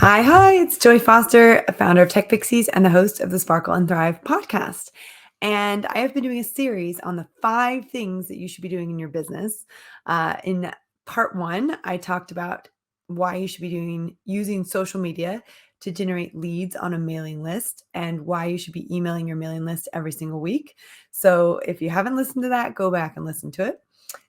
Hi, it's Joy Foster, founder of TechPixies and the host of the Sparkle and Thrive podcast. And I have been doing a series on the 5 things that you should be doing in your business. In part 1, I talked about why you should be using social media to generate leads on a mailing list and why you should be emailing your mailing list every single week. So if you haven't listened to that, go back and listen to it.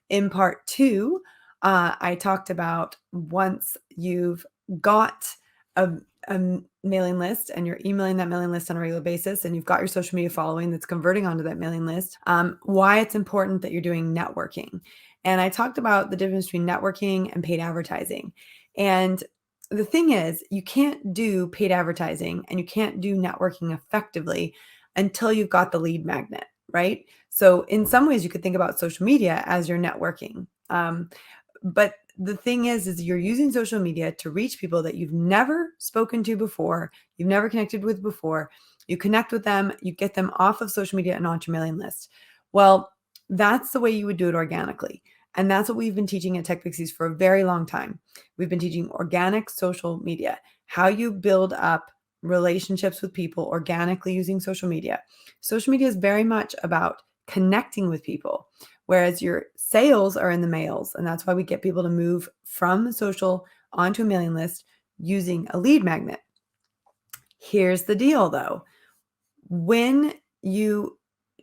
In part 2, I talked about once you've got a, a mailing list and you're emailing that mailing list on a regular basis and you've got your social media following that's converting onto that mailing list, why it's important that you're doing networking. And I talked about the difference between networking and paid advertising. And the thing is, you can't do paid advertising and you can't do networking effectively until you've got the lead magnet, right? So in some ways, you could think about social media as your networking. But the thing is you're using social media to reach people that you've never spoken to before, you've never connected with before. You connect with them, you get them off of social media and onto your mailing list. Well, that's the way you would do it organically. And that's what we've been teaching at TechPixies for a very long time. We've been teaching organic social media, how you build up relationships with people organically using social media. Social media is very much about connecting with people, whereas your sales are in the mails. And that's why we get people to move from social onto a mailing list using a lead magnet. Here's the deal though. When you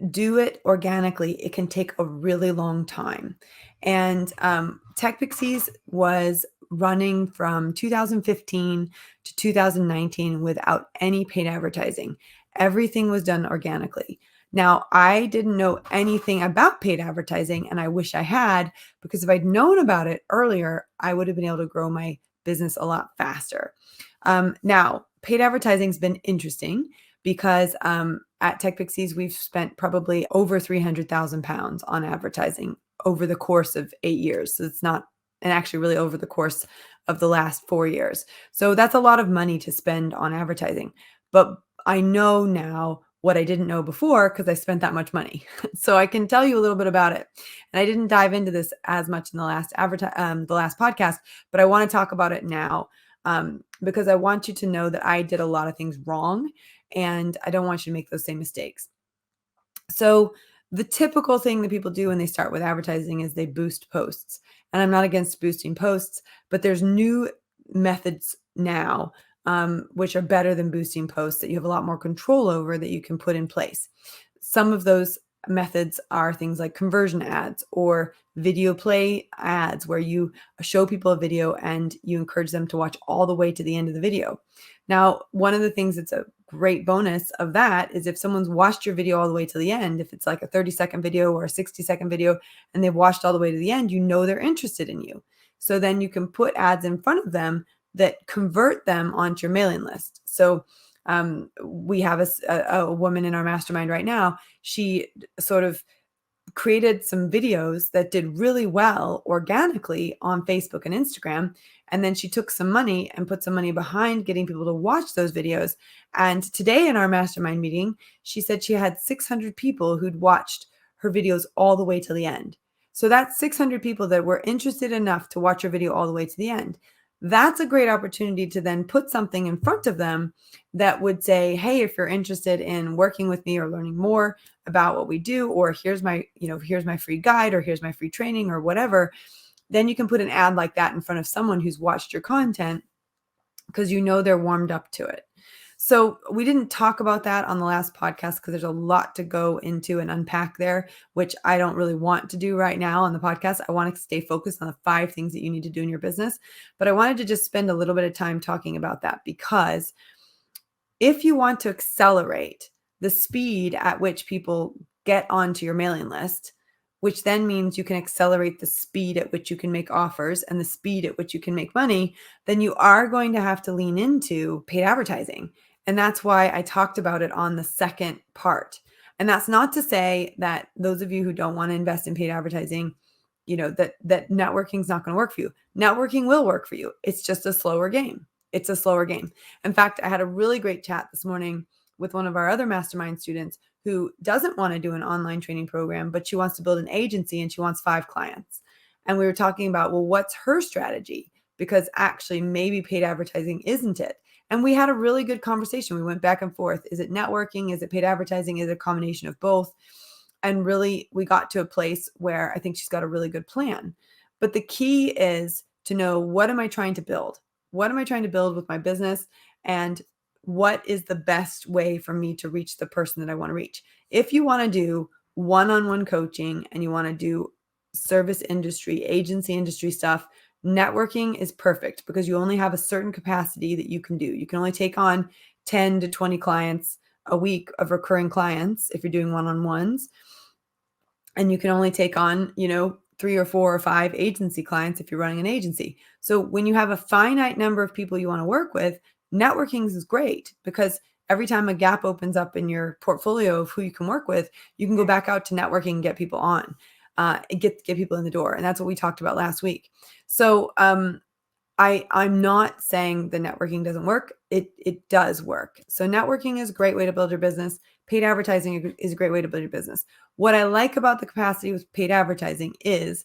do it organically, it can take a really long time. And TechPixies was running from 2015 to 2019 without any paid advertising. Everything was done organically. Now, I didn't know anything about paid advertising, and I wish I had, because if I'd known about it earlier, I would have been able to grow my business a lot faster. Now, paid advertising has been interesting because at TechPixies, we've spent probably over 300,000 pounds on advertising over the course of 8 years. So it's not, and actually really over the course of the last 4 years. So that's a lot of money to spend on advertising. But I know now what I didn't know before because I spent that much money. So I can tell you a little bit about it. And I didn't dive into this as much in the last podcast, but I want to talk about it now because I want you to know that I did a lot of things wrong and I don't want you to make those same mistakes. So the typical thing that people do when they start with advertising is they boost posts. And I'm not against boosting posts, but there's new methods now which are better than boosting posts that you have a lot more control over that you can put in place. Some of those methods are things like conversion ads or video play ads, where you show people a video and you encourage them to watch all the way to the end of the video. Now, one of the things that's a great bonus of that is if someone's watched your video all the way to the end, if it's like a 30-second video or a 60-second video and they've watched all the way to the end, you know they're interested in you. So then you can put ads in front of them that convert them onto your mailing list. So we have a woman in our mastermind right now. She sort of created some videos that did really well organically on Facebook and Instagram. And then she took some money and put some money behind getting people to watch those videos. And today in our mastermind meeting, she said she had 600 people who'd watched her videos all the way to the end. So that's 600 people that were interested enough to watch her video all the way to the end. That's a great opportunity to then put something in front of them that would say, hey, if you're interested in working with me or learning more about what we do, or here's my free guide, or here's my free training, or whatever, then you can put an ad like that in front of someone who's watched your content because you know they're warmed up to it. So we didn't talk about that on the last podcast because there's a lot to go into and unpack there, which I don't really want to do right now on the podcast. I want to stay focused on the 5 things that you need to do in your business. But I wanted to just spend a little bit of time talking about that, because if you want to accelerate the speed at which people get onto your mailing list, which then means you can accelerate the speed at which you can make offers and the speed at which you can make money, then you are going to have to lean into paid advertising. And that's why I talked about it on the second part. And that's not to say that those of you who don't want to invest in paid advertising, that networking is not going to work for you. Networking will work for you. It's just a slower game. It's a slower game. In fact, I had a really great chat this morning with one of our other mastermind students who doesn't want to do an online training program, but she wants to build an agency and she wants 5 clients. And we were talking about, well, what's her strategy because actually maybe paid advertising isn't it. And we had a really good conversation. We went back and forth. Is it networking? Is it paid advertising? Is it a combination of both? And really, we got to a place where I think she's got a really good plan. But the key is to know, what am I trying to build? What am I trying to build with my business? And what is the best way for me to reach the person that I want to reach? If you want to do one-on-one coaching and you want to do service industry, agency industry stuff, networking is perfect because you only have a certain capacity that you can do. You can only take on 10 to 20 clients a week of recurring clients if you're doing one-on-ones. And you can only take on, 3 or 4 or 5 agency clients if you're running an agency. So when you have a finite number of people you want to work with, networking is great because every time a gap opens up in your portfolio of who you can work with, you can go back out to networking and get people on, get people in the door. And that's what we talked about last week. So I'm not saying the networking doesn't work. It does work. So networking is a great way to build your business. Paid advertising is a great way to build your business. What I like about the capacity with paid advertising is,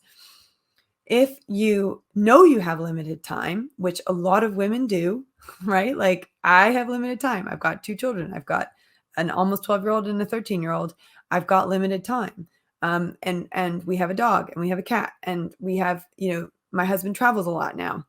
if you know you have limited time, which a lot of women do, right? Like, I have limited time. I've got 2 children. I've got an almost 12-year-old and a 13-year-old. I've got limited time. And we have a dog and we have a cat and we have, my husband travels a lot now.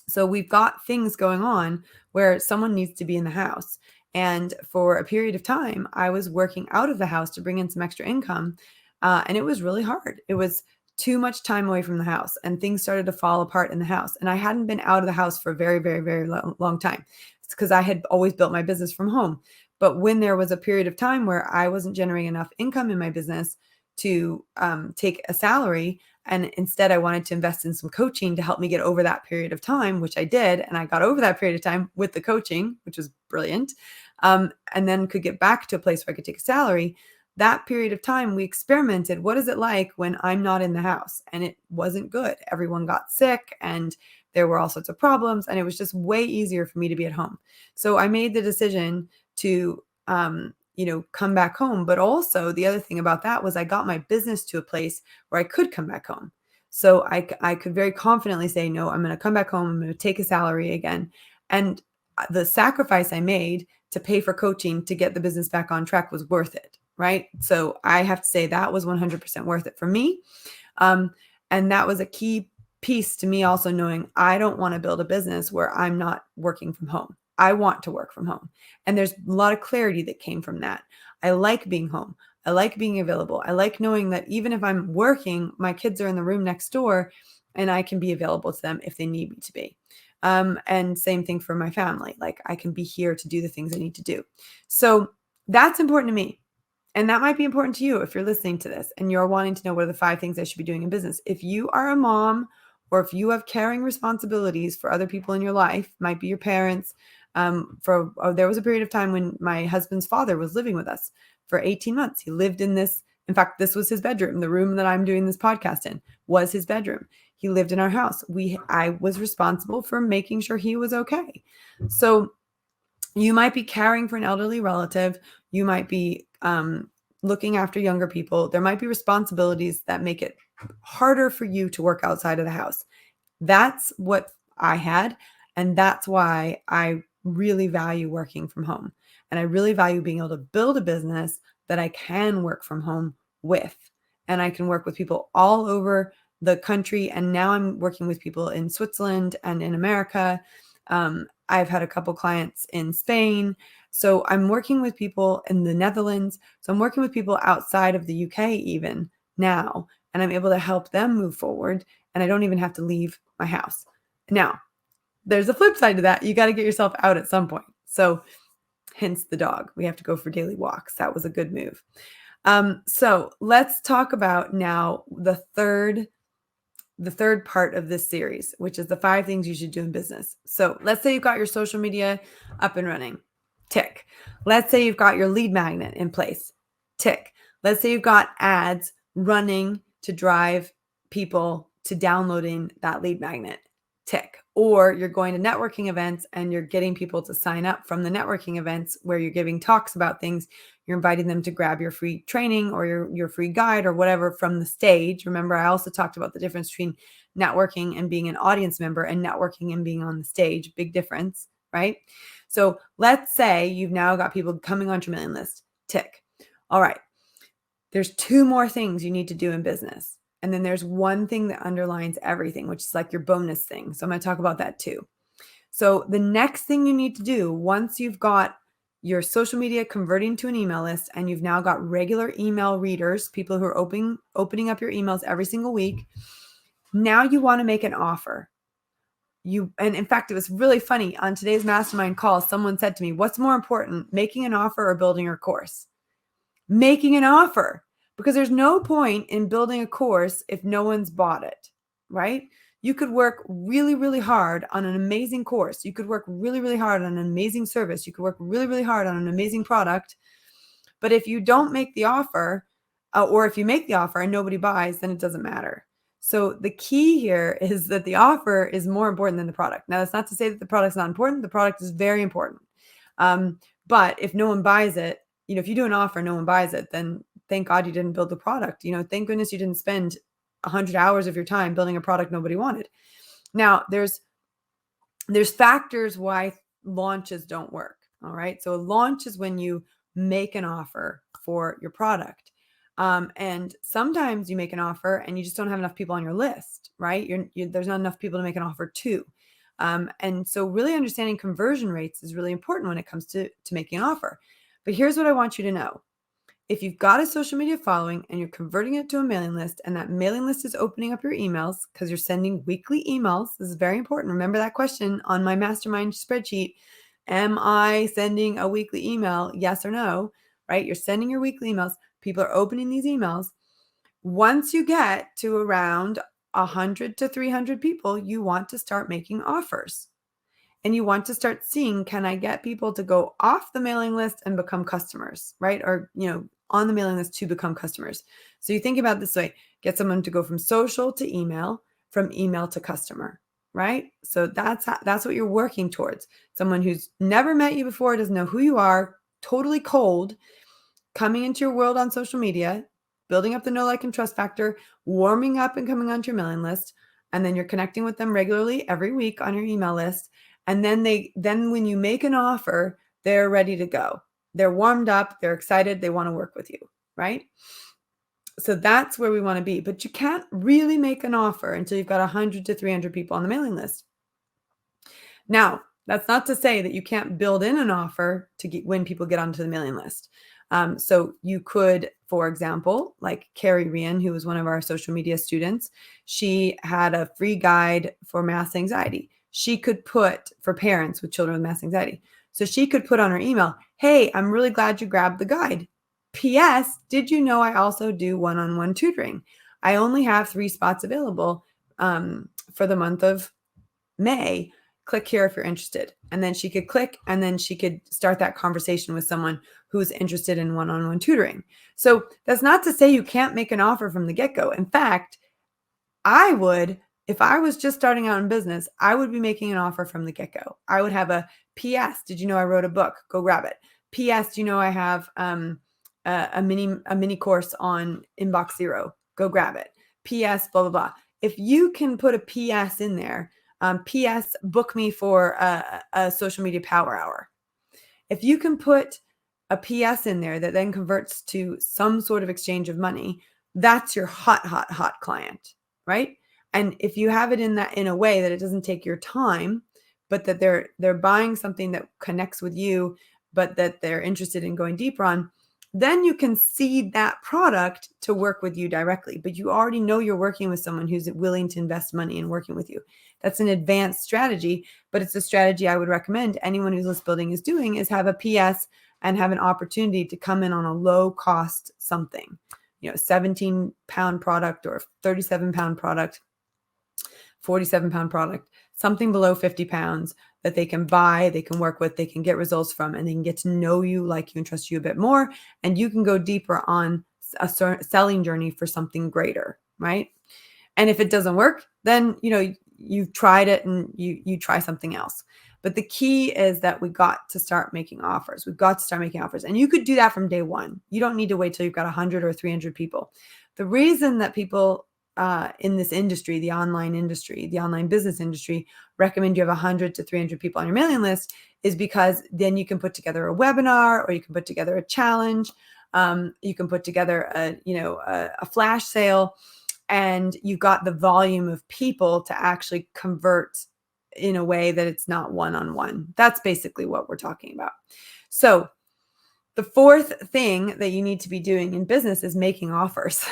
So we've got things going on where someone needs to be in the house. And for a period of time, I was working out of the house to bring in some extra income. And it was really hard. It was too much time away from the house and things started to fall apart in the house. And I hadn't been out of the house for a very, very, very long time. It's because I had always built my business from home. But when there was a period of time where I wasn't generating enough income in my business to take a salary, and instead I wanted to invest in some coaching to help me get over that period of time, which I did. And I got over that period of time with the coaching, which was brilliant. And then could get back to a place where I could take a salary. That period of time, we experimented. What is it like when I'm not in the house? And it wasn't good. Everyone got sick and there were all sorts of problems. And it was just way easier for me to be at home. So I made the decision to, come back home. But also the other thing about that was I got my business to a place where I could come back home. So I could very confidently say, no, I'm going to come back home. I'm going to take a salary again. And the sacrifice I made to pay for coaching to get the business back on track was worth it. Right. So I have to say that was 100% worth it for me. And that was a key piece to me also knowing I don't want to build a business where I'm not working from home. I want to work from home. And there's a lot of clarity that came from that. I like being home. I like being available. I like knowing that even if I'm working, my kids are in the room next door and I can be available to them if they need me to be. And same thing for my family. Like, I can be here to do the things I need to do. So that's important to me. And that might be important to you if you're listening to this and you're wanting to know what are the 5 things I should be doing in business. If you are a mom or if you have caring responsibilities for other people in your life, might be your parents. There was a period of time when my husband's father was living with us for 18 months. He lived in this. In fact, this was his bedroom. The room that I'm doing this podcast in was his bedroom. He lived in our house. I was responsible for making sure he was okay. So you might be caring for an elderly relative. You might be looking after younger people. There might be responsibilities that make it harder for you to work outside of the house. That's what I had. And that's why I really value working from home. And I really value being able to build a business that I can work from home with. And I can work with people all over the country. And now I'm working with people in Switzerland and in America. I've had a couple clients in Spain. So I'm working with people in the Netherlands. So I'm working with people outside of the UK even now, and I'm able to help them move forward. And I don't even have to leave my house. Now, there's a flip side to that. You got to get yourself out at some point. So hence the dog. We have to go for daily walks. That was a good move. So let's talk about now the third part of this series, which is the 5 things you should do in business. So let's say you've got your social media up and running. Tick. Let's say you've got your lead magnet in place. Tick. Let's say you've got ads running to drive people to downloading that lead magnet. Tick. Or you're going to networking events and you're getting people to sign up from the networking events where you're giving talks about things. You're inviting them to grab your free training or your free guide or whatever from the stage. Remember, I also talked about the difference between networking and being an audience member and networking and being on the stage. Big difference, right? So let's say you've now got people coming onto your mailing list. Tick. All right. There's 2 more things you need to do in business. And then there's one thing that underlines everything, which is like your bonus thing. So I'm going to talk about that too. So the next thing you need to do once you've got your social media converting to an email list and you've now got regular email readers, people who are opening up your emails every single week, now you want to make an offer. And in fact, it was really funny. On today's mastermind call, someone said to me, what's more important, making an offer or building your course? Making an offer, because there's no point in building a course if no one's bought it, right? You could work really, really hard on an amazing course. You could work really, really hard on an amazing service. You could work really, really hard on an amazing product. But if you don't make the offer, or if you make the offer and nobody buys, then it doesn't matter. So the key here is that the offer is more important than the product. Now, that's not to say that the product's not important. The product is very important. But if no one buys it, if you do an offer, no one buys it, then thank God you didn't build the product. Thank goodness you didn't spend 100 hours of your time building a product nobody wanted. Now, there's factors why launches don't work. All right. So a launch is when you make an offer for your product. And sometimes you make an offer and you just don't have enough people on your list, right? There's not enough people to make an offer to. And so really understanding conversion rates is really important when it comes to making an offer. But here's what I want you to know. If you've got a social media following and you're converting it to a mailing list, and that mailing list is opening up your emails because you're sending weekly emails, this is very important. Remember that question on my mastermind spreadsheet. Am I sending a weekly email? Yes or no, right? You're sending your weekly emails. People are opening these emails. Once you get to around 100 to 300 people, you want to start making offers. And you want to start seeing, can I get people to go off the mailing list and become customers, right? Or, on the mailing list to become customers. So you think about it this way, get someone to go from social to email, from email to customer, right? So that's what you're working towards. Someone who's never met you before, doesn't know who you are, totally cold, coming into your world on social media, building up the know, like, and trust factor, warming up and coming onto your mailing list. And then you're connecting with them regularly every week on your email list. And then when you make an offer, they're ready to go. They're warmed up. They're excited. They want to work with you, right? So that's where we want to be. But you can't really make an offer until you've got 100 to 300 people on the mailing list. Now, that's not to say that you can't build in an offer to when people get onto the mailing list. So you could, for example, like Carrie Rian, who was one of our social media students, she had a free guide for mass anxiety. She could put for parents with children with mass anxiety. So she could put on her email, hey, I'm really glad you grabbed the guide. P.S. Did you know I also do one-on-one tutoring? I only have 3 spots available for the month of May. Click here if you're interested. And then she could click, and then she could start that conversation with someone who's interested in one-on-one tutoring. So that's not to say you can't make an offer from the get-go. In fact, I would, if I was just starting out in business, I would be making an offer from the get-go. I would have a P.S. Did you know I wrote a book? Go grab it. P.S. Do you know I have a mini course on Inbox Zero? Go grab it. P.S. blah, blah, blah. If you can put a P.S. in there, P.S. book me for a social media power hour. If you can put a P.S. in there that then converts to some sort of exchange of money, that's your hot, hot, hot client, right? And if you have it in a way that it doesn't take your time, but that they're buying something that connects with you, but that they're interested in going deeper on, then you can seed that product to work with you directly. But you already know you're working with someone who's willing to invest money in working with you. That's an advanced strategy, but it's a strategy I would recommend anyone who's list building is doing, is have a PS and have an opportunity to come in on a low cost something, 17-pound product or 37-pound product, 47-pound product, something below 50 pounds that they can buy, they can work with, they can get results from, and they can get to know you, like you, and trust you a bit more. And you can go deeper on a selling journey for something greater, right? And if it doesn't work, then, you've tried it and you try something else. But the key is that we got to start making offers. We've got to start making offers. And you could do that from day one. You don't need to wait till you've got 100 or 300 people. The reason that people in this industry, the online business industry, recommend you have 100 to 300 people on your mailing list is because then you can put together a webinar, or you can put together a challenge. You can put together a flash sale, and you've got the volume of people to actually convert in a way that it's not one-on-one. That's basically what we're talking about. So the fourth thing that you need to be doing in business is making offers.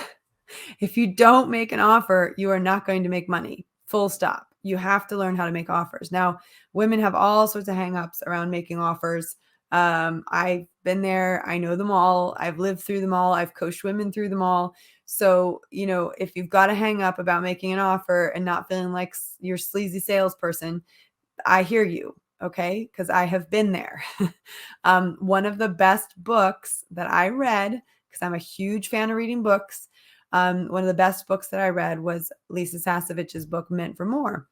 If you don't make an offer, you are not going to make money. Full stop. You have to learn how to make offers. Now, women have all sorts of hangups around making offers. I've been there. I know them all. I've lived through them all. I've coached women through them all. So, if you've got a hang up about making an offer and not feeling like you're a sleazy salesperson, I hear you. Okay. Because I have been there. One of the best books that I read, because I'm a huge fan of reading books, one of the best books that I read was Lisa Sasovich's book, Meant for More.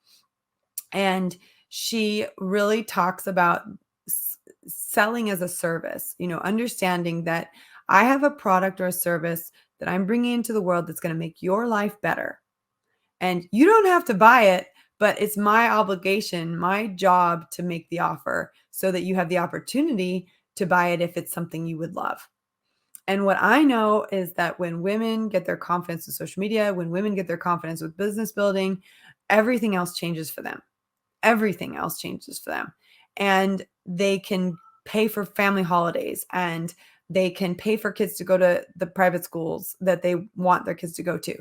And she really talks about selling as a service, understanding that I have a product or a service that I'm bringing into the world that's going to make your life better. And you don't have to buy it, but it's my obligation, my job to make the offer so that you have the opportunity to buy it if it's something you would love. And what I know is that when women get their confidence with social media, when women get their confidence with business building, everything else changes for them. Everything else changes for them. And they can pay for family holidays, and they can pay for kids to go to the private schools that they want their kids to go to.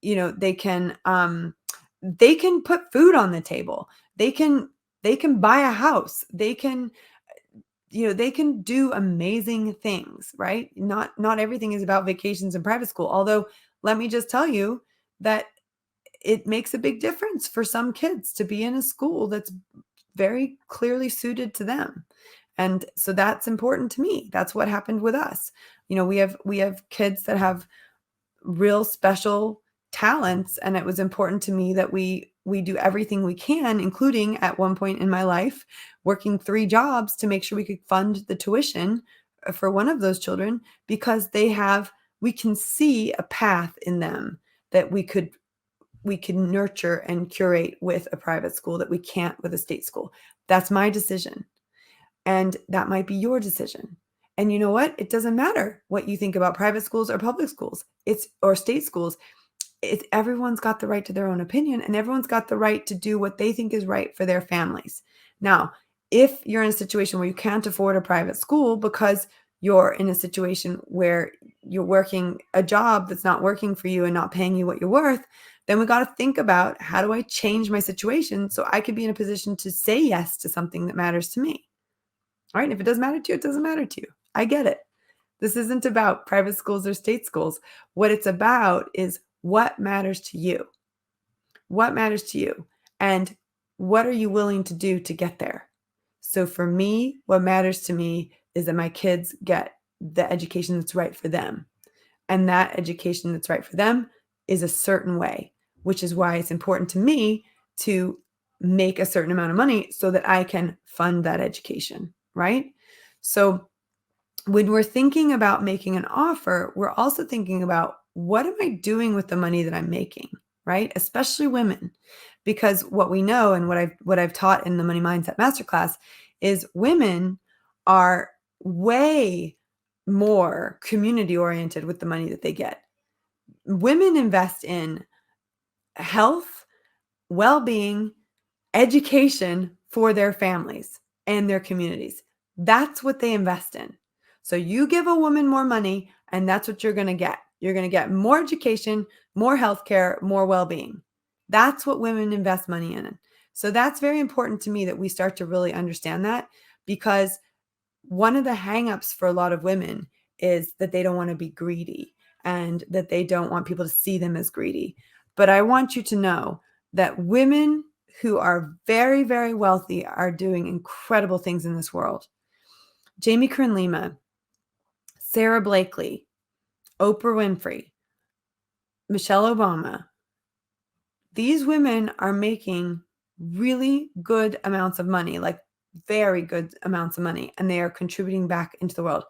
They can put food on the table. They can buy a house. They can do amazing things, right? Not everything is about vacations and private school. Although, let me just tell you that it makes a big difference for some kids to be in a school that's very clearly suited to them. And so that's important to me. That's what happened with us. We have kids that have real special talents, and it was important to me that we do everything we can, including at one point in my life working 3 jobs to make sure we could fund the tuition for one of those children, because we can see a path in them that we could nurture and curate with a private school that we can't with a state school. That's my decision. And that might be your decision. And you know what? It doesn't matter what you think about private schools or public schools, or state schools. Everyone's got the right to their own opinion, and everyone's got the right to do what they think is right for their families. Now, if you're in a situation where you can't afford a private school because you're in a situation where you're working a job that's not working for you and not paying you what you're worth, then we got to think about, how do I change my situation so I could be in a position to say yes to something that matters to me? All right. If it doesn't matter to you, it doesn't matter to you. I get it. This isn't about private schools or state schools. What it's about is what matters to you. What matters to you? And what are you willing to do to get there? So for me, what matters to me is that my kids get the education that's right for them. And that education that's right for them is a certain way, which is why it's important to me to make a certain amount of money so that I can fund that education, right? So when we're thinking about making an offer, we're also thinking about, what am I doing with the money that I'm making, right? Especially women, because what we know, and what I've taught in the Money Mindset Masterclass, is women are way more community oriented with the money that they get. Women invest in health, well-being, education for their families and their communities. That's what they invest in. So you give a woman more money, and that's what you're going to get. You're going to get more education, more healthcare, more well-being. That's what women invest money in. So that's very important to me that we start to really understand that, because one of the hangups for a lot of women is that they don't want to be greedy, and that they don't want people to see them as greedy. But I want you to know that women who are very, very wealthy are doing incredible things in this world. Jamie Kern Lima, Sarah Blakely, Oprah Winfrey, Michelle Obama. These women are making really good amounts of money, like very good amounts of money, and they are contributing back into the world.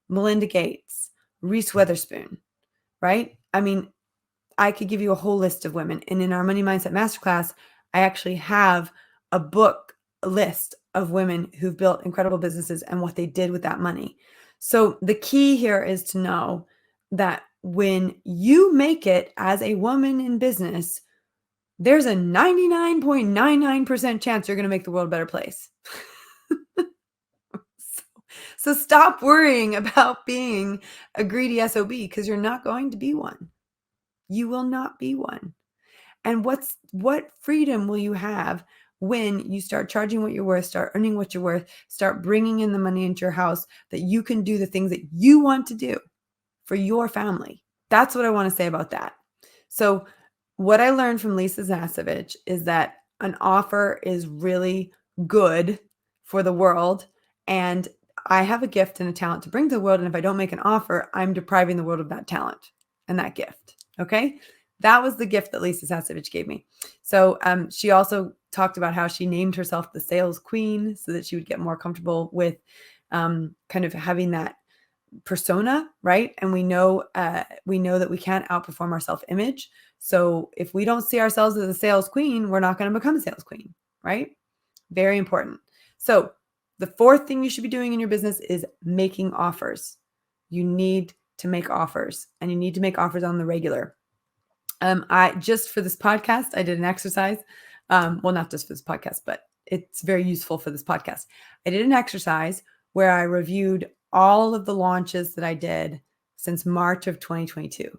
Melinda Gates, Reese Witherspoon, right? I mean, I could give you a whole list of women. And in our Money Mindset Masterclass, I actually have a book list of women who've built incredible businesses and what they did with that money. So the key here is to know that when you make it as a woman in business, there's a 99.99% chance you're going to make the world a better place. So stop worrying about being a greedy SOB, because you're not going to be one. You will not be one. And what freedom will you have when you start charging what you're worth, start earning what you're worth, start bringing in the money into your house, that you can do the things that you want to do for your family? That's what I want to say about that. So what I learned from Lisa Zasevich is that an offer is really good for the world. And I have a gift and a talent to bring to the world. And if I don't make an offer, I'm depriving the world of that talent and that gift. Okay. That was the gift that Lisa Zasevich gave me. So she also talked about how she named herself the sales queen so that she would get more comfortable with kind of having that persona, right? And we know that we can't outperform our self-image. So if we don't see ourselves as a sales queen, we're not going to become a sales queen, right? Very important. So the fourth thing you should be doing in your business is making offers. You need to make offers, and you need to make offers on the regular. I just for this podcast, I did an exercise. Well, not just for this podcast, but it's very useful for this podcast. I did an exercise where I reviewed all of the launches that I did since March of 2022.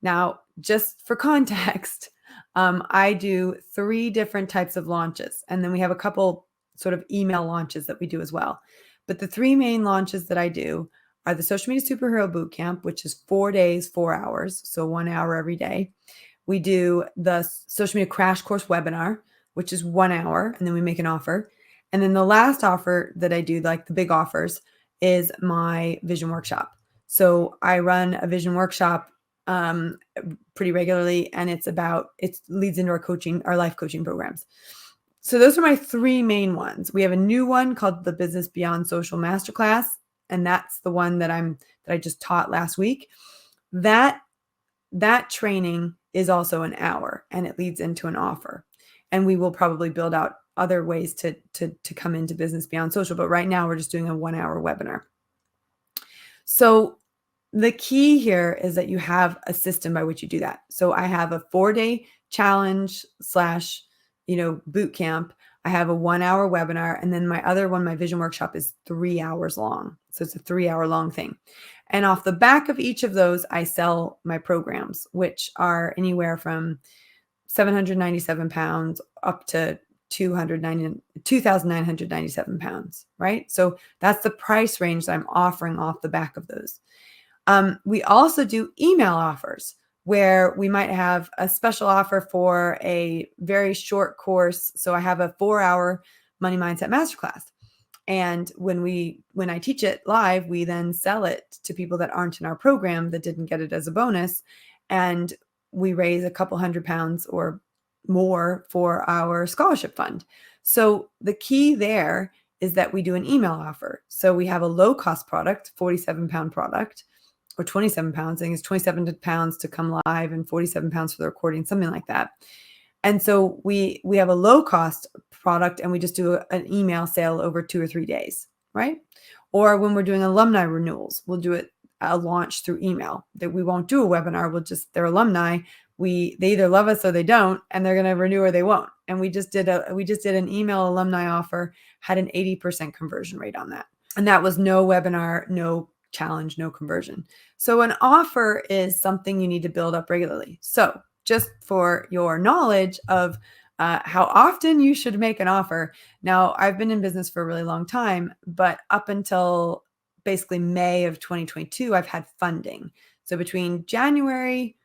Now, just for context, I do 3 different types of launches, and then we have a couple sort of email launches that we do as well. But the 3 main launches that I do are the Social Media Superhero Bootcamp, which is 4 days, 4 hours, so 1 hour every day. We do the Social Media Crash Course Webinar, which is 1 hour, and then we make an offer. And then the last offer that I do, like the big offers, is my vision workshop. So I run a vision workshop pretty regularly, and it leads into our life coaching programs. So those are my 3 main ones. We have a new one called the Business Beyond Social Masterclass, and that's the one that I just taught last week. That training is also an hour, and it leads into an offer. And we will probably build out other ways to come into Business Beyond Social, but right now we're just doing a 1 hour webinar. So the key here is that you have a system by which you do that. So I have a 4-day challenge / boot camp. I have a 1 hour webinar. And then my other one, my vision workshop, is 3 hours long. So it's a 3-hour long thing. And off the back of each of those, I sell my programs, which are anywhere from 797 pounds up to 2,997 pounds, right? So that's the price range that I'm offering off the back of those. We also do email offers where we might have a special offer for a very short course. So I have a 4-hour Money Mindset Masterclass. And when I teach it live, we then sell it to people that aren't in our program, that didn't get it as a bonus. And we raise a couple £100 or more for our scholarship fund. So the key there is that we do an email offer. So we have a low cost product, 47-pound product, or 27 pounds. I think it's 27 pounds to come live and 47 pounds for the recording, something like that. And so we have a low cost product, and we just do an email sale over 2 or 3 days, right? Or when we're doing alumni renewals, we'll do a launch through email. That we won't do a webinar. They're alumni. They either love us or they don't, and they're going to renew or they won't. And we just did an email alumni offer, had an 80% conversion rate on that. And that was no webinar, no challenge, no conversion. So an offer is something you need to build up regularly. So just for your knowledge of how often you should make an offer. Now, I've been in business for a really long time, but up until basically May of 2022, I've had funding. So between January,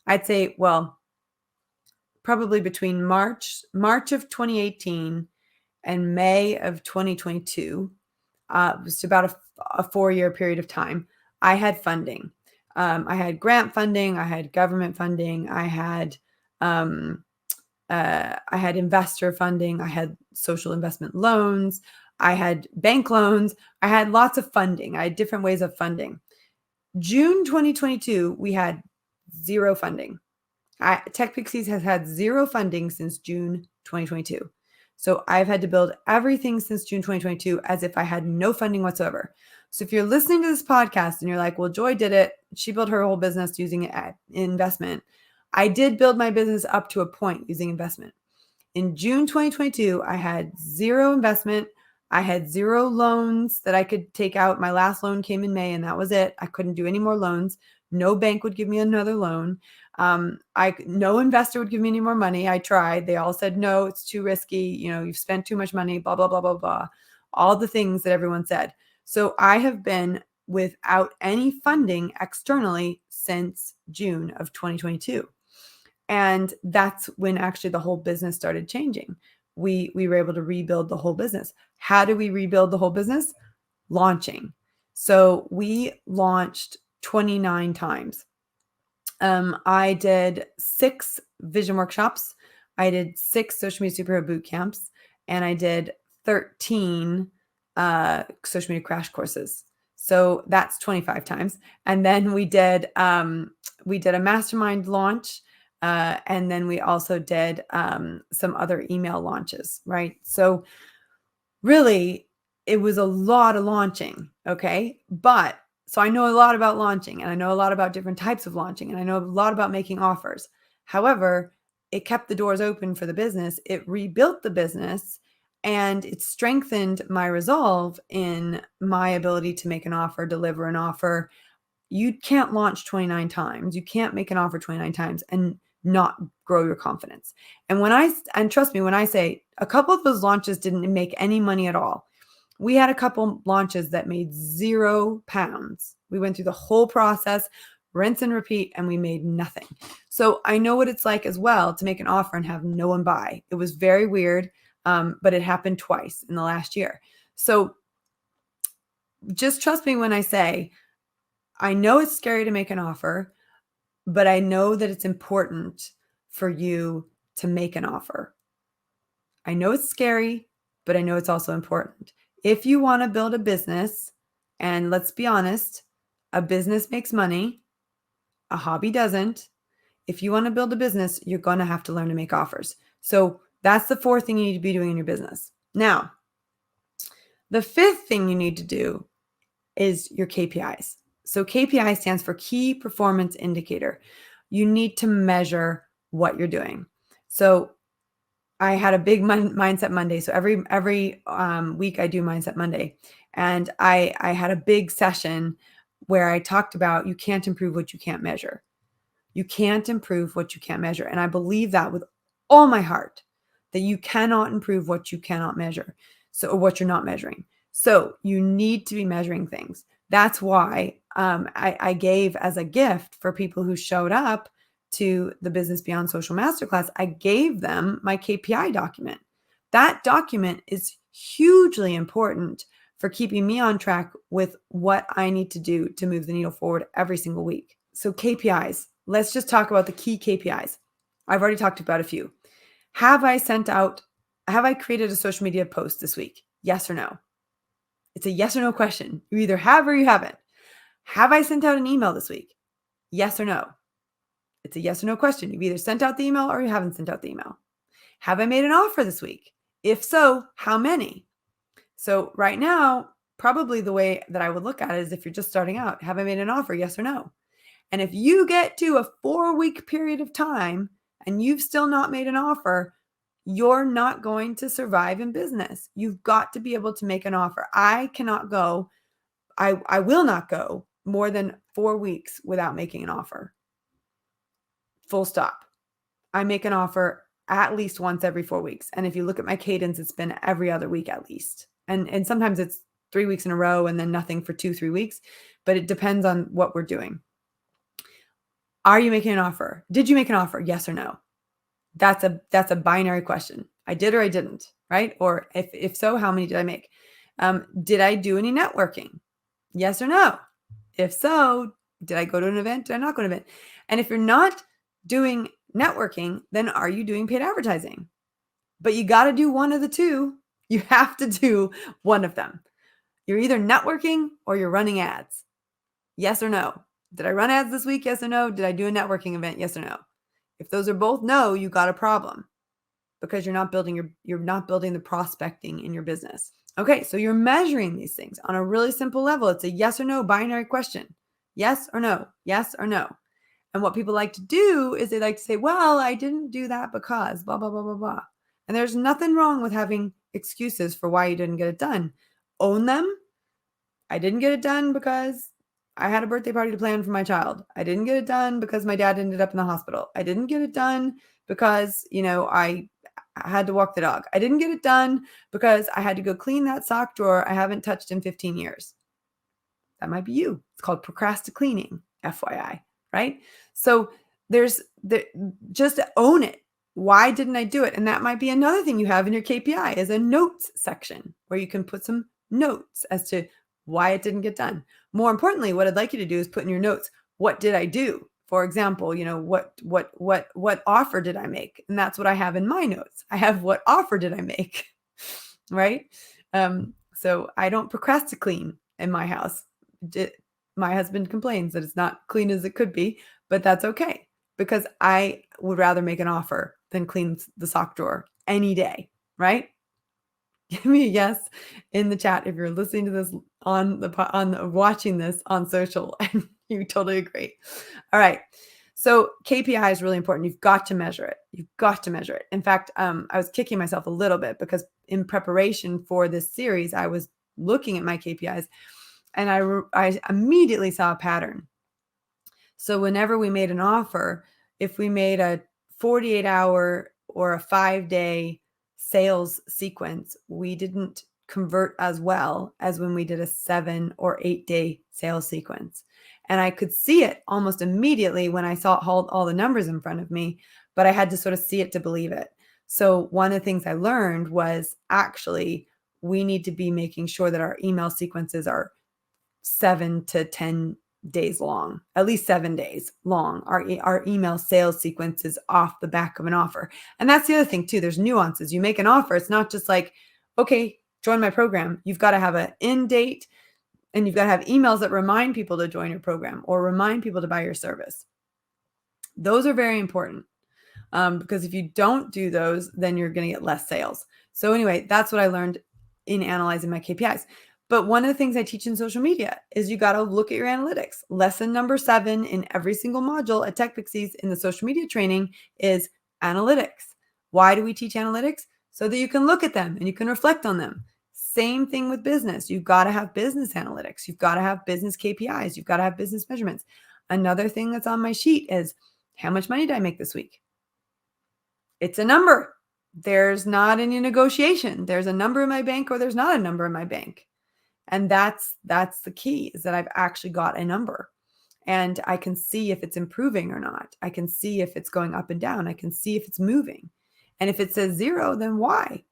I'd say, well, probably between March of 2018 and May of 2022, it was about a 4-year period of time, I had funding. I had grant funding, I had government funding, I had investor funding, I had social investment loans, I had bank loans, I had lots of funding. I had different ways of funding. June 2022, we had 0 funding. TechPixies has had zero funding since June 2022. So I've had to build everything since June 2022 as if I had no funding whatsoever. So if you're listening to this podcast and you're like, well, Joy did it, she built her whole business using investment. I did build my business up to a point using investment. In June 2022, I had zero investment. I had zero loans that I could take out. My last loan came in May and that was it. I couldn't do any more loans. No bank would give me another loan. No investor would give me any more money. I tried. They all said, no, it's too risky. You've spent too much money, blah, blah, blah, blah, blah. All the things that everyone said. So I have been without any funding externally since June of 2022. And that's when actually the whole business started changing. We were able to rebuild the whole business. How do we rebuild the whole business? Launching. So we launched 29 times. I did 6 vision workshops. I did 6 social media superhero boot camps, and I did 13 social media crash courses. So that's 25 times. And then we did a mastermind launch. And then we also did some other email launches, right? So really, it was a lot of launching, okay? So I know a lot about launching, and I know a lot about different types of launching, and I know a lot about making offers. However, it kept the doors open for the business. It rebuilt the business, and it strengthened my resolve in my ability to make an offer, deliver an offer. You can't launch 29 times. You can't make an offer 29 times and not grow your confidence. And trust me, when I say a couple of those launches didn't make any money at all. We had a couple launches that made £0. We went through the whole process, rinse and repeat, and we made nothing. So I know what it's like as well to make an offer and have no one buy. It was very weird, but it happened twice in the last year. So just trust me when I say, I know it's scary to make an offer, but I know that it's important for you to make an offer. I know it's scary, but I know it's also important. If you want to build a business, and let's be honest, a business makes money, a hobby doesn't. If you want to build a business, you're going to have to learn to make offers. So that's the 4th thing you need to be doing in your business. Now, the 5th thing you need to do is your KPIs. So KPI stands for Key Performance Indicator. You need to measure what you're doing. So I had a big Mindset Monday. So every week I do Mindset Monday. And I had a big session where I talked about you can't improve what you can't measure. You can't improve what you can't measure. And I believe that with all my heart, that you cannot improve what you cannot measure. Or what you're not measuring. So you need to be measuring things. That's why I gave as a gift for people who showed up to the Business Beyond Social Masterclass, I gave them my KPI document. That document is hugely important for keeping me on track with what I need to do to move the needle forward every single week. So KPIs, let's just talk about the key KPIs. I've already talked about a few. Have I created a social media post this week? Yes or no? It's a yes or no question. You either have or you haven't. Have I sent out an email this week? Yes or no? It's a yes or no question. You've either sent out the email or you haven't sent out the email. Have I made an offer this week? If so, how many? So right now, probably the way that I would look at it is if you're just starting out, have I made an offer? Yes or no? And if you get to a 4-week period of time and you've still not made an offer, you're not going to survive in business. You've got to be able to make an offer. I will not go more than 4 weeks without making an offer. Full stop. I make an offer at least once every 4 weeks. And if you look at my cadence, it's been every other week at least. And sometimes it's 3 weeks in a row and then nothing for 2-3 weeks, but it depends on what we're doing. Are you making an offer? Did you make an offer? Yes or no? That's a binary question. I did or I didn't, right? Or if so, how many did I make? Did I do any networking? Yes or no? If so, did I go to an event? Did I not go to an event? And if you're not doing networking, then are you doing paid advertising? But you got to do one of the two. You have to do one of them. You're either networking or you're running ads. Yes or no? Did I run ads this week? Yes or no? Did I do a networking event? Yes or no? If those are both no, you got a problem because you're not building the prospecting in your business. Okay, so you're measuring these things on a really simple level. It's a yes or no binary question. Yes or no? Yes or no? And what people like to do is they like to say, well, I didn't do that because blah, blah, blah, blah, blah. And there's nothing wrong with having excuses for why you didn't get it done. Own them. I didn't get it done because I had a birthday party to plan for my child. I didn't get it done because my dad ended up in the hospital. I didn't get it done because, I had to walk the dog. I didn't get it done because I had to go clean that sock drawer I haven't touched in 15 years. That might be you. It's called procasticleaning, FYI, right? So just own it. Why didn't I do it? And that might be another thing you have in your KPI is a notes section where you can put some notes as to why it didn't get done. More importantly, what I'd like you to do is put in your notes, what did I do? For example, what offer did I make? And that's what I have in my notes. I have what offer did I make, right? So I don't procrasticlean in my house. My husband complains that it's not clean as it could be, but that's okay because I would rather make an offer than clean the sock drawer any day, right? Give me a yes in the chat if you're listening to this watching this on social and you totally agree. All right. So KPI is really important. You've got to measure it. You've got to measure it. In fact, I was kicking myself a little bit because in preparation for this series, I was looking at my KPIs and I immediately saw a pattern. So whenever we made an offer, if we made a 48-hour or a 5-day sales sequence, we didn't convert as well as when we did a 7 or 8-day sales sequence. And I could see it almost immediately when I saw all the numbers in front of me, but I had to sort of see it to believe it. So one of the things I learned was actually we need to be making sure that our email sequences are 7 to 10 days long, at least 7 days long. Our email sales sequence is off the back of an offer. And that's the other thing too. There's nuances. You make an offer. It's not just like, okay, join my program. You've got to have an end date and you've got to have emails that remind people to join your program or remind people to buy your service. Those are very important because if you don't do those, then you're going to get less sales. So anyway, that's what I learned in analyzing my KPIs. But one of the things I teach in social media is you got to look at your analytics. Lesson number 7 in every single module at TechPixies in the social media training is analytics. Why do we teach analytics? So that you can look at them and you can reflect on them. Same thing with business. You've got to have business analytics. You've got to have business KPIs. You've got to have business measurements. Another thing that's on my sheet is how much money did I make this week? It's a number. There's not any negotiation. There's a number in my bank or there's not a number in my bank. And that's the key is that I've actually got a number and I can see if it's improving or not. I can see if it's going up and down. I can see if it's moving. And if it says 0, then why?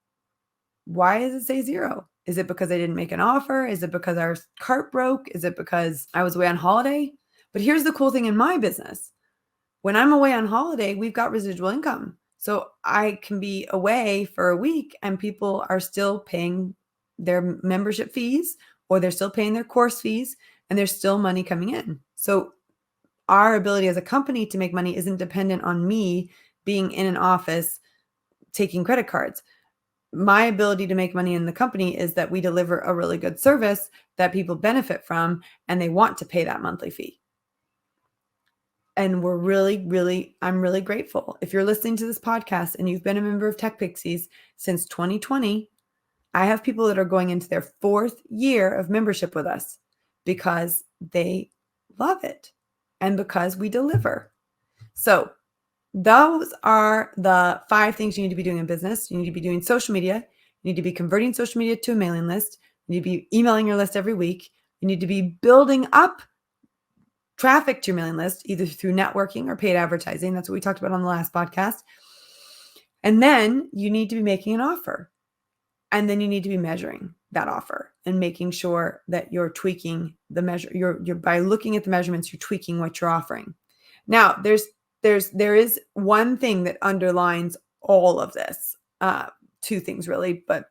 Why does it say 0? Is it because I didn't make an offer? Is it because our cart broke? Is it because I was away on holiday? But here's the cool thing in my business. When I'm away on holiday, we've got residual income. So I can be away for a week and people are still paying their membership fees or they're still paying their course fees and there's still money coming in. So our ability as a company to make money isn't dependent on me being in an office taking credit cards. My ability to make money in the company is that we deliver a really good service that people benefit from and they want to pay that monthly fee. And I'm really grateful. If you're listening to this podcast and you've been a member of TechPixies since 2020, I have people that are going into their 4th year of membership with us because they love it and because we deliver. So those are the 5 things you need to be doing in business. You need to be doing social media. You need to be converting social media to a mailing list. You need to be emailing your list every week. You need to be building up traffic to your mailing list, either through networking or paid advertising. That's what we talked about on the last podcast. And then you need to be making an offer. And then you need to be measuring that offer and making sure that you're tweaking the measure. You're by looking at the measurements, you're tweaking what you're offering. Now, there is one thing that underlines all of this. 2 things really, but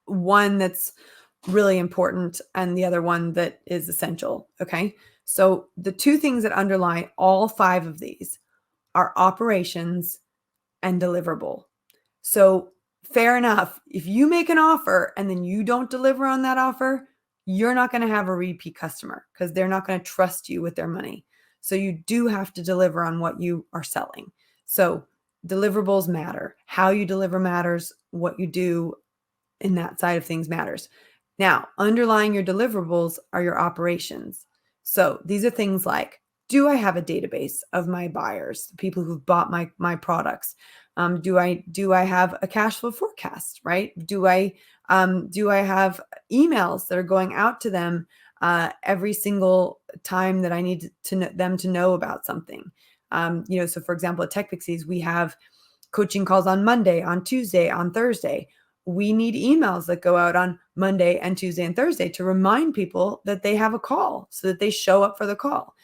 one that's really important and the other one that is essential. Okay. So the 2 things that underlie all 5 of these are operations and deliverable. So fair enough. If you make an offer and then you don't deliver on that offer, you're not going to have a repeat customer because they're not going to trust you with their money. So you do have to deliver on what you are selling. So deliverables matter. How you deliver matters. What you do in that side of things matters. Now, underlying your deliverables are your operations. So these are things like, do I have a database of my buyers, the people who've bought my products? Do I have a cash flow forecast? Right? Do I have emails that are going out to them every single time that I need them to know about something? So for example, at TechPixies, we have coaching calls on Monday, on Tuesday, on Thursday. We need emails that go out on Monday and Tuesday and Thursday to remind people that they have a call so that they show up for the call.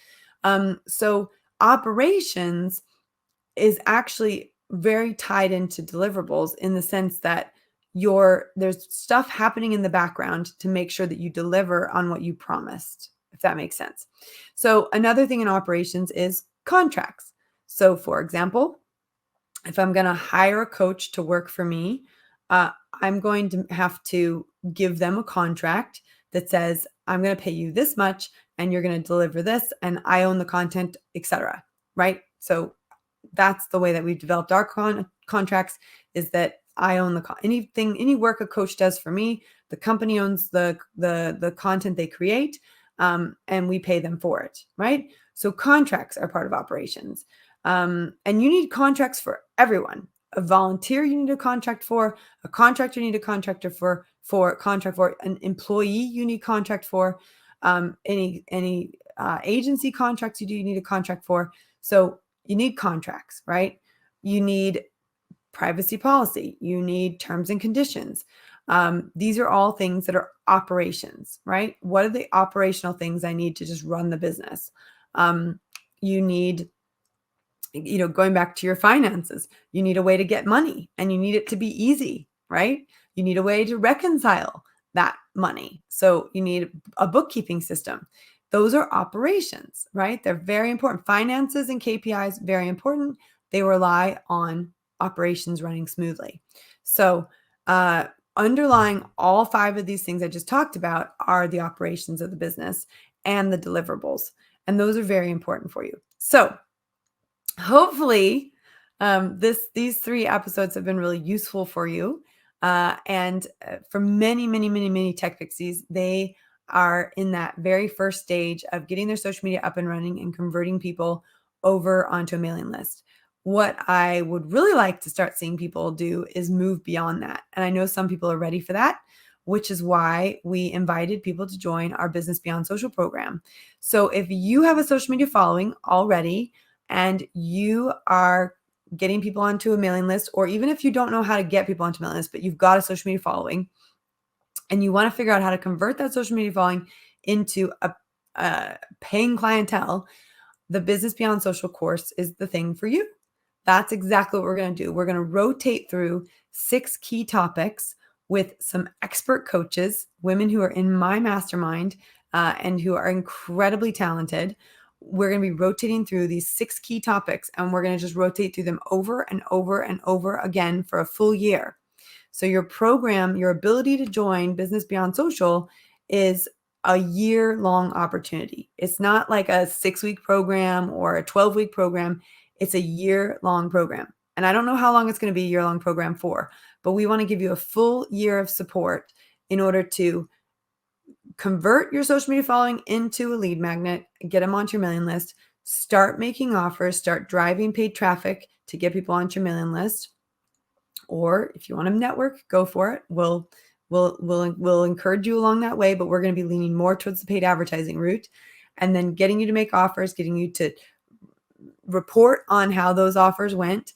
So operations is actually very tied into deliverables in the sense that there's stuff happening in the background to make sure that you deliver on what you promised, if that makes sense. So another thing in operations is contracts. So for example, if I'm going to hire a coach to work for me, I'm going to have to give them a contract that says, I'm going to pay you this much and you're going to deliver this and I own the content, etc. Right? So that's the way that we've developed our contracts, is that I own any work a coach does for me, the company owns the content they create, and we pay them for it, right? So contracts are part of operations. And you need contracts for everyone. A volunteer you need a contract for, a contractor you need a contractor for an employee you need contract for, any agency contracts you need a contract for. So you need contracts, right? You need privacy policy. You need terms and conditions. These are all things that are operations, right? What are the operational things I need to just run the business? You need, going back to your finances, you need a way to get money and you need it to be easy, right? You need a way to reconcile that money. So you need a bookkeeping system. Those are operations, right? They're very important. Finances and KPIs, very important. They rely on operations running smoothly. So underlying all 5 of these things I just talked about are the operations of the business and the deliverables. And those are very important for you. So hopefully these 3 episodes have been really useful for you. And for many, many, many, many tech pixies, they are in that very first stage of getting their social media up and running and converting people over onto a mailing list. What I would really like to start seeing people do is move beyond that. And I know some people are ready for that, which is why we invited people to join our Business Beyond Social program. So if you have a social media following already and you are getting people onto a mailing list, or even if you don't know how to get people onto a mailing list, but you've got a social media following and you want to figure out how to convert that social media following into a paying clientele, the Business Beyond Social course is the thing for you. That's exactly what we're going to do. We're going to rotate through 6 key topics with some expert coaches, women who are in my mastermind and who are incredibly talented. We're going to be rotating through these 6 key topics, and we're going to just rotate through them over and over and over again for a full year. So your program, your ability to join Business Beyond Social is a year-long opportunity. It's not like a 6-week program or a 12-week program. It's a year-long program. And I don't know how long it's going to be a year-long program for, but we want to give you a full year of support in order to convert your social media following into a lead magnet, get them onto your mailing list, start making offers, start driving paid traffic to get people onto your mailing list. Or if you want to network, go for it. We'll encourage you along that way, but we're going to be leaning more towards the paid advertising route, and then getting you to make offers, getting you to report on how those offers went,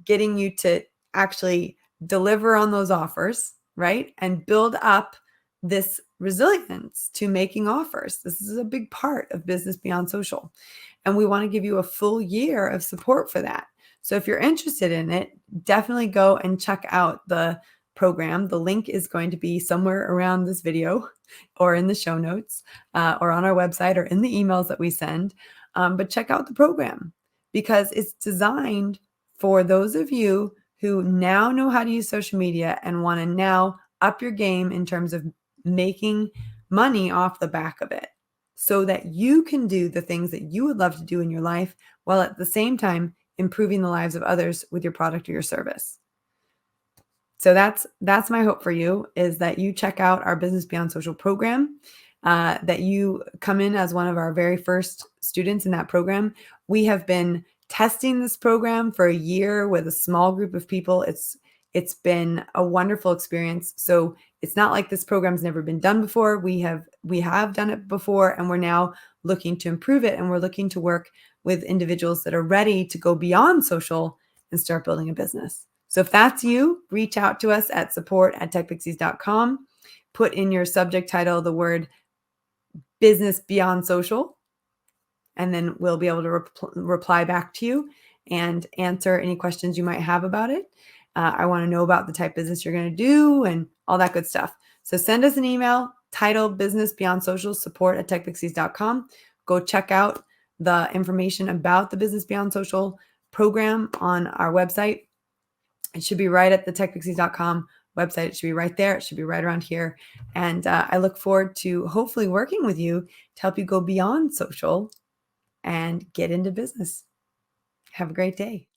getting you to actually deliver on those offers, right? And build up this resilience to making offers. This is a big part of Business Beyond Social. And we want to give you a full year of support for that. So if you're interested in it, definitely go and check out the program. The link is going to be somewhere around this video or in the show notes or on our website or in the emails that we send. But check out the program. because it's designed for those of you who now know how to use social media and want to now up your game in terms of making money off the back of it so that you can do the things that you would love to do in your life while at the same time improving the lives of others with your product or your service. So that's my hope for you, is that you check out our Business Beyond Social program, that you come in as one of our very first students in that program. We have been testing this program for a year with a small group of people. It's been a wonderful experience. So it's not like this program's never been done before. We have done it before, and we're now looking to improve it, and we're looking to work with individuals that are ready to go beyond social and start building a business. So if that's you, reach out to us at support@techpixies.com. Put in your subject title the word business beyond social, and then we'll be able to reply back to you and answer any questions you might have about it. I want to know about the type of business you're going to do and all that good stuff. So send us an email, title business beyond social, support@techpixies.com. Go check out the information about the Business Beyond Social program on our website. It should be right at the techpixies.com website. It should be right there. It should be right around here. And I look forward to hopefully working with you to help you go beyond social and get into business. Have a great day.